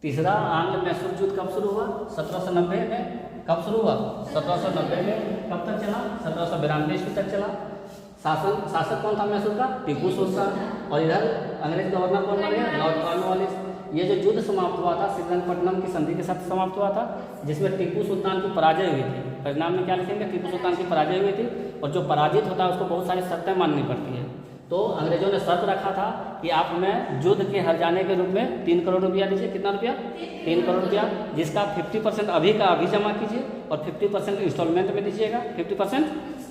तीसरा आंग्ल मैसूर युद्ध कब शुरू हुआ? 1790 में। कब शुरू हुआ? 1790 में। कब तक चला? 1792 ईस्वी तक चला। शासक कौन था मैसूर का? टीपू सुल्तान। और इधर अंग्रेज गवर्नर कौन बन गया? Lord Cornwallis. ये जो युद्ध समाप्त हुआ था श्रीरंगपट्टनम की संधि के साथ समाप्त हुआ था, जिसमें टीपू सुल्तान की पराजय हुई थी। परिणाम में क्या लिखेंगे? टीपू सुल्तान की पराजय हुई थी। और जो पराजित होता है उसको बहुत सारी शर्तें माननी पड़ती है। तो अंग्रेजों ने शर्त रखा था कि आप हमें युद्ध के हार जाने के रूप में 3 करोड़ रुपया दीजिए। कितना रुपया? 3 करोड़ रुपया, जिसका 50% अभी का अभी जमा कीजिए और 50% इंस्टॉलमेंट में दीजिएगा। 50%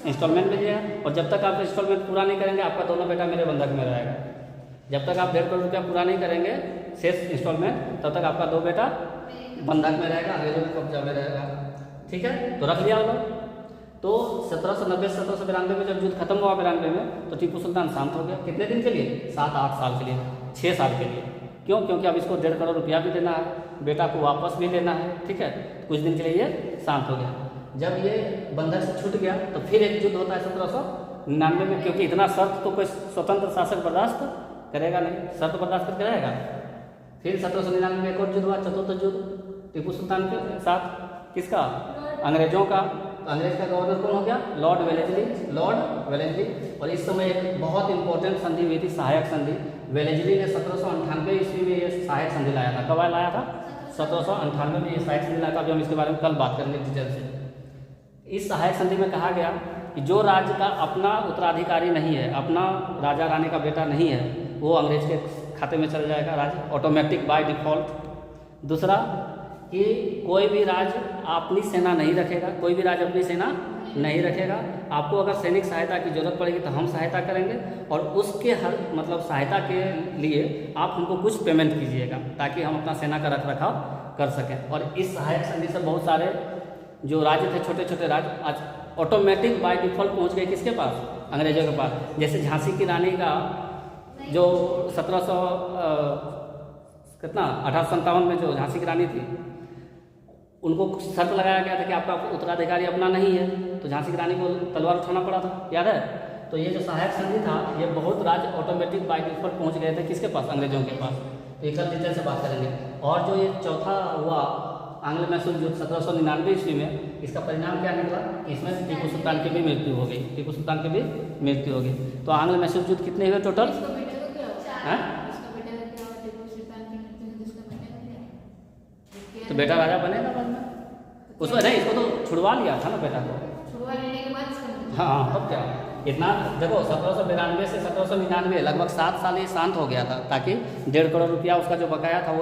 इंस्टॉलमेंट में दीजिएगा। और जब तक आप इंस्टॉलमेंट पूरा नहीं करेंगे आपका दोनों बेटा मेरे बंधक में रहेगा। जब तक आप 1.5 करोड़ रुपया पूरा नहीं करेंगे शेष इंस्टॉलमेंट, तब तक आपका 2 बेटा बंधक में रहेगा, अंग्रेजों के कब्जा में रहेगा। ठीक है, तो रख लिया होगा। तो 1790 से 1792 में जब युद्ध खत्म हुआ 92 में, तो टीपू सुल्तान शांत हो गया। कितने दिन के लिए? 7-8 साल के लिए, 6 साल के लिए। क्यों? क्योंकि अब इसको 1.5 करोड़ रुपया भी देना है, बेटा को वापस भी लेना है। ठीक है, कुछ दिन के लिए ये शांत हो गया। जब ये बंधक से छूट गया तो फिर एक युद्ध होता है 1799 में, क्योंकि इतना शर्त तो कोई स्वतंत्र शासक बर्दाश्त करेगा नहीं, शर्त बर्दाश्त करके रहेगा। फिर 1799 में एक और युद्ध हुआ, चतुर्थ युद्ध टीपू सुल्तान के साथ। किसका? अंग्रेजों का। अंग्रेज का गवर्नर कौन हो गया? Lord Wellesley. Lord Wellesley. और इस समय एक बहुत इंपॉर्टेंट संधि हुई थी, सहायक संधि। वेलेस्ली ने 1798 ईस्वी में ये सहायक संधि लाया था। कब लाया था? 1798 में ये सहायक संधि लाया था। अभी हम इसके बारे में कल बात करेंगे डिटेल से। इस सहायक संधि में कहा गया कि जो राज्य का अपना उत्तराधिकारी नहीं है, अपना राजा रानी का बेटा नहीं है, वो अंग्रेज के खाते में चल जाएगा राज्य, ऑटोमेटिक बाय डिफॉल्ट। दूसरा कि कोई भी राज्य अपनी सेना नहीं रखेगा, कोई भी राज्य अपनी सेना नहीं रखेगा। आपको अगर सैनिक सहायता की जरूरत पड़ेगी तो हम सहायता करेंगे, और उसके हर मतलब सहायता के लिए आप हमको कुछ पेमेंट कीजिएगा, ताकि हम अपना सेना का रख रखाव कर सकें। और इस सहायक संधि से बहुत सारे जो राज्य थे, छोटे छोटे राज्य, आज ऑटोमेटिक बाय डिफॉल्ट पहुँच गए किसके पास? अंग्रेजों के पास। जैसे झांसी की रानी का जो 1857 में जो झांसी की रानी थी, उनको शर्त लगाया गया था कि आपका उत्तराधिकारी अपना नहीं है, तो झांसी की रानी को तलवार उठाना पड़ा था, याद है? तो ये जो सहायक संधि था, ये बहुत राज्य ऑटोमेटिक बाय डिफॉल्ट पहुंच गए थे किसके पास? अंग्रेजों के पास। तो ये कल डिटेल से बात करेंगे। और जो ये चौथा हुआ आंग्ल मैसूर युद्ध 1799 ईस्वी में, इसका परिणाम क्या निकला? इसमें टीपू सुल्तान की भी मृत्यु हो गई। टीपू सुल्तान की भी मृत्यु हो गई। तो आंग्ल मैसूर युद्ध कितने हुए टोटल? तो बेटा राजा बनेगा बाद में, उसको नहीं, इसको तो छुड़वा लिया था ना बेटा को। छुड़वा लेने के बाद हाँ, तब क्या इतना देखो, 1792 से 1799 लगभग 7 साल ये शांत हो गया था, ताकि 1.5 करोड़ रुपया उसका जो बकाया था वो